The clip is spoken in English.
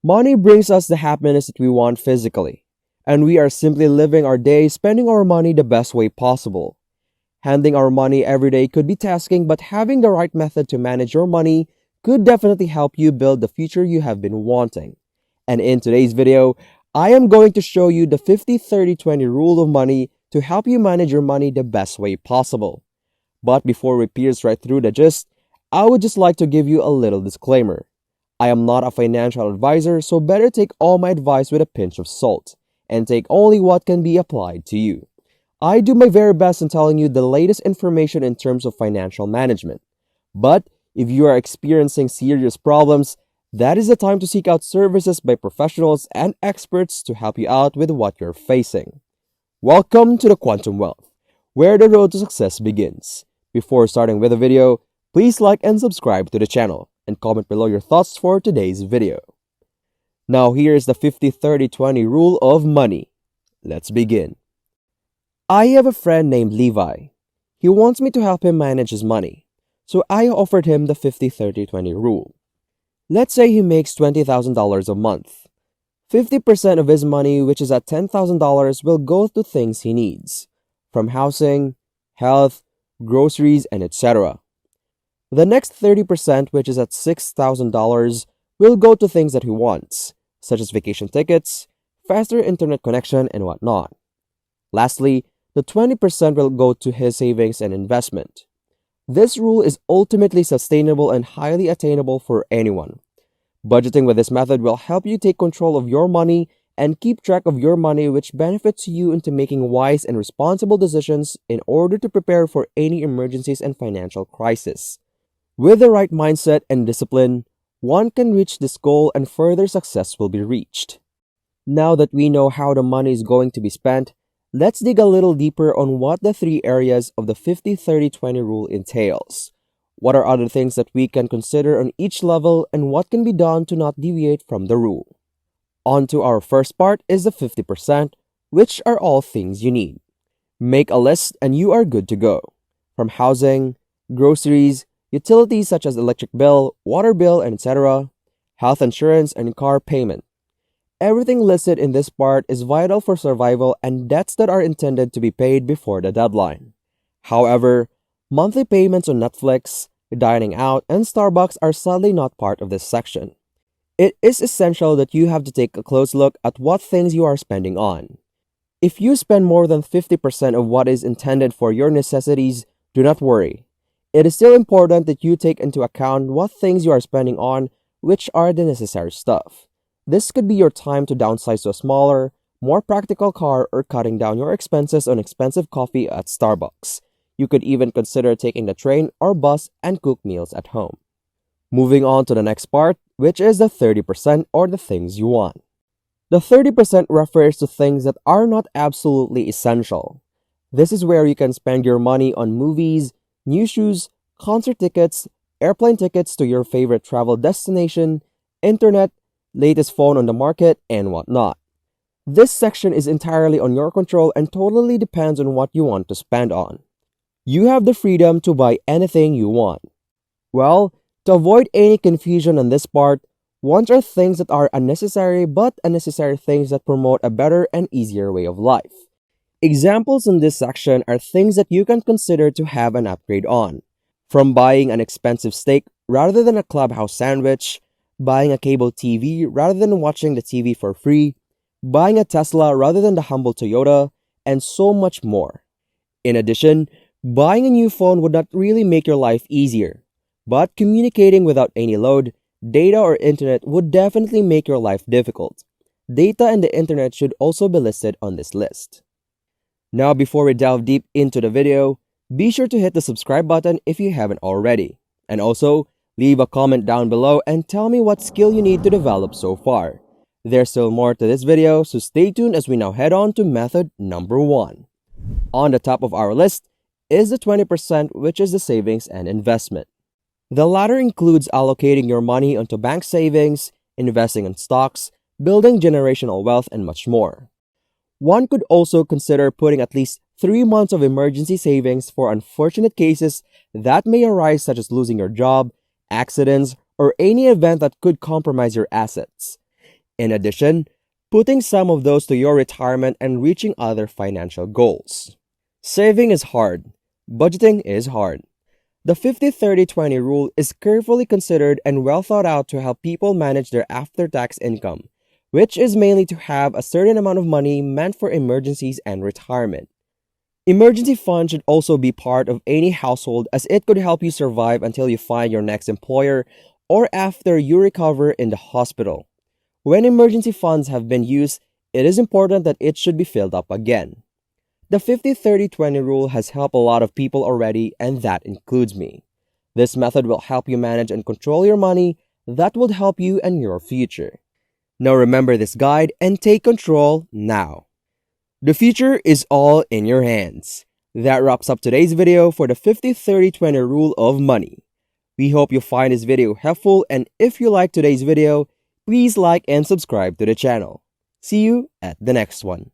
Money brings us the happiness that we want physically, and we are simply living our day spending our money the best way possible. Handling our money every day could be tasking, but having the right method to manage your money could definitely help you build the future you have been wanting. And in today's video, I am going to show you the 50-30-20 rule of money to help you manage your money the best way possible. But before we pierce right through the gist, I would just like to give you a little disclaimer. I am not a financial advisor, so better take all my advice with a pinch of salt and take only what can be applied to you. I do my very best in telling you the latest information in terms of financial management. But if you are experiencing serious problems, that is the time to seek out services by professionals and experts to help you out with what you're facing. Welcome to the Quantum Wealth, where the road to success begins. Before starting with the video, please like and subscribe to the channel and comment below your thoughts for today's video. Now here's the 50-30-20 rule of money. Let's begin. I have a friend named Levi. He wants me to help him manage his money, so I offered him the 50-30-20 rule. Let's say he makes $20,000 a month. 50% of his money, which is at $10,000, will go to things he needs, from housing, health, groceries, and etc. The next 30%, which is at $6,000, will go to things that he wants, such as vacation tickets, faster internet connection, and whatnot. Lastly, the 20% will go to his savings and investment. This rule is ultimately sustainable and highly attainable for anyone. Budgeting with this method will help you take control of your money and keep track of your money, which benefits you into making wise and responsible decisions in order to prepare for any emergencies and financial crisis. With the right mindset and discipline, one can reach this goal and further success will be reached. Now that we know how the money is going to be spent, let's dig a little deeper on what the three areas of the 50-30-20 rule entails. What are other things that we can consider on each level and what can be done to not deviate from the rule? On to our first part is the 50%, which are all things you need. Make a list and you are good to go. From housing, groceries, utilities such as electric bill, water bill, and etc., health insurance, and car payment. Everything listed in this part is vital for survival and debts that are intended to be paid before the deadline. However, monthly payments on Netflix, dining out, and Starbucks are sadly not part of this section. It is essential that you have to take a close look at what things you are spending on. If you spend more than 50% of what is intended for your necessities, do not worry. It is still important that you take into account what things you are spending on, which are the necessary stuff. This could be your time to downsize to a smaller, more practical car or cutting down your expenses on expensive coffee at Starbucks. You could even consider taking the train or bus and cook meals at home. Moving on to the next part, which is the 30% or the things you want. The 30% refers to things that are not absolutely essential. This is where you can spend your money on movies, new shoes, concert tickets, airplane tickets to your favorite travel destination, internet, latest phone on the market, and whatnot. This section is entirely on your control and totally depends on what you want to spend on. You have the freedom to buy anything you want. Well, to avoid any confusion on this part, wants are things that are unnecessary but unnecessary things that promote a better and easier way of life. Examples in this section are things that you can consider to have an upgrade on, from buying an expensive steak rather than a clubhouse sandwich, buying a cable TV rather than watching the TV for free, buying a Tesla rather than the humble Toyota, and so much more. In addition, buying a new phone would not really make your life easier, but communicating without any load, data or internet would definitely make your life difficult. Data and the internet should also be listed on this list. Now before we delve deep into the video, be sure to hit the subscribe button if you haven't already. And also, leave a comment down below and tell me what skill you need to develop so far. There's still more to this video, so stay tuned as we now head on to method number 1. On the top of our list is the 20%, which is the savings and investment. The latter includes allocating your money onto bank savings, investing in stocks, building generational wealth, and much more. One could also consider putting at least 3 months of emergency savings for unfortunate cases that may arise, such as losing your job, accidents, or any event that could compromise your assets. In addition, putting some of those to your retirement and reaching other financial goals. Saving is hard. Budgeting is hard. The 50-30-20 rule is carefully considered and well thought out to help people manage their after-tax income, which is mainly to have a certain amount of money meant for emergencies and retirement. Emergency fund should also be part of any household as it could help you survive until you find your next employer or after you recover in the hospital. When emergency funds have been used, it is important that it should be filled up again. The 50-30-20 rule has helped a lot of people already, and that includes me. This method will help you manage and control your money that will help you and your future. Now remember this guide and take control now. The future is all in your hands. That wraps up today's video for the 50-30-20 rule of money. We hope you find this video helpful, and if you like today's video, please like and subscribe to the channel. See you at the next one.